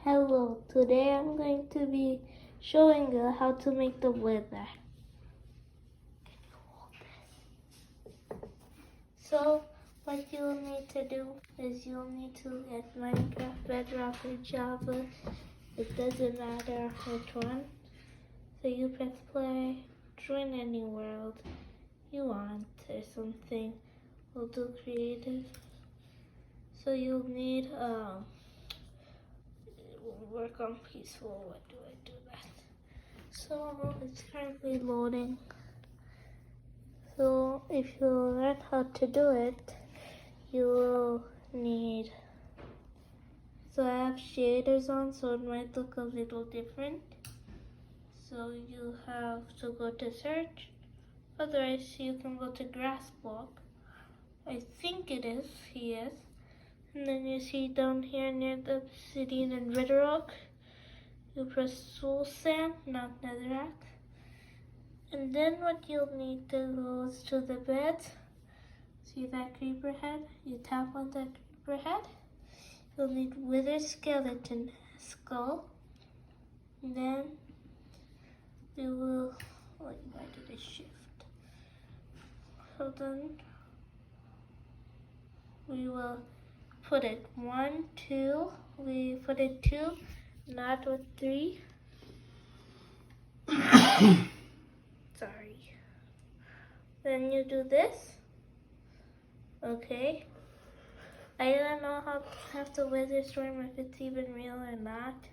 Hello, today I'm going to be showing you how to make the weather. So what you'll need to do is you'll need to get Minecraft, Bedrock, or Java. It doesn't matter which one. So you press play, join any world you want or something. We'll do creative. So you'll need work on peaceful. What do I do that? So it's currently loading. So if you learn how to do it, you will need, so I have shaders on, so it might look a little different. So you have to go to search, otherwise you can go to grass block. I think it is, yes. And then you see down here near the obsidian and bedrock, you press soul sand, not netherrack. And then what you'll need to go is to the bed. See that creeper head? You tap on that creeper head. You'll need wither skeleton skull. And then you will, why did it shift? So then we will put it 1, 2, we put it 2, not with 3. Sorry. Then you do this. Okay. I don't know how to have the weather storm, if it's even real or not.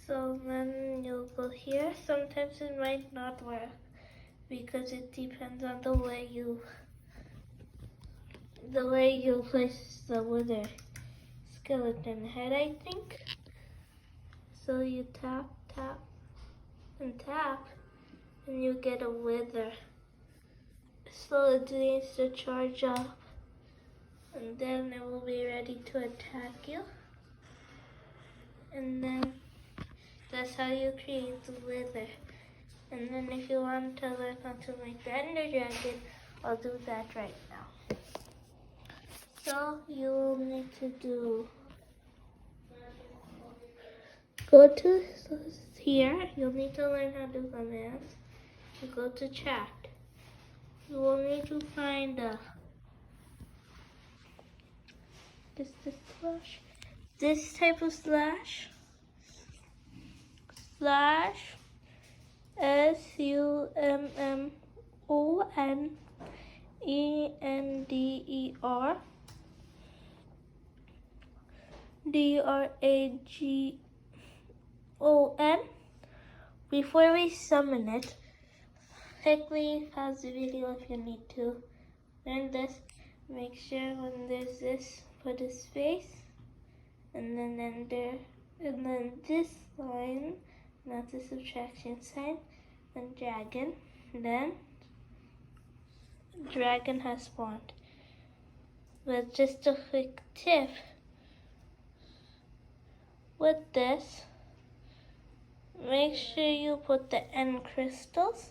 So then you'll go here. Sometimes it might not work because it depends on the way you place the weather skeleton head, I think. So you tap, tap, and tap, and you get a wither. So it needs to charge up, and then it will be ready to attack you. And then that's how you create the wither. And then if you want to learn how to make the ender dragon, I'll do that right now. So you'll need to go to here. You'll need to learn how to do commands. You go to chat. You will need to find this type of slash SUMMONENDRAGON. Before we summon it, quickly pause the video if you need to. Learn this. Make sure when there's this, put a space, and then enter, and then this line, not the subtraction sign, and dragon. Then dragon has spawned. But just a quick tip with this, make sure you put the end crystals,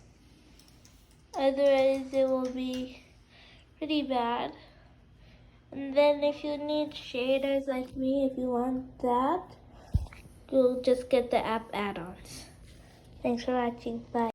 otherwise it will be pretty bad. And then if you need shaders like me, if you want that, you'll just get the app add-ons. Thanks for watching. Bye.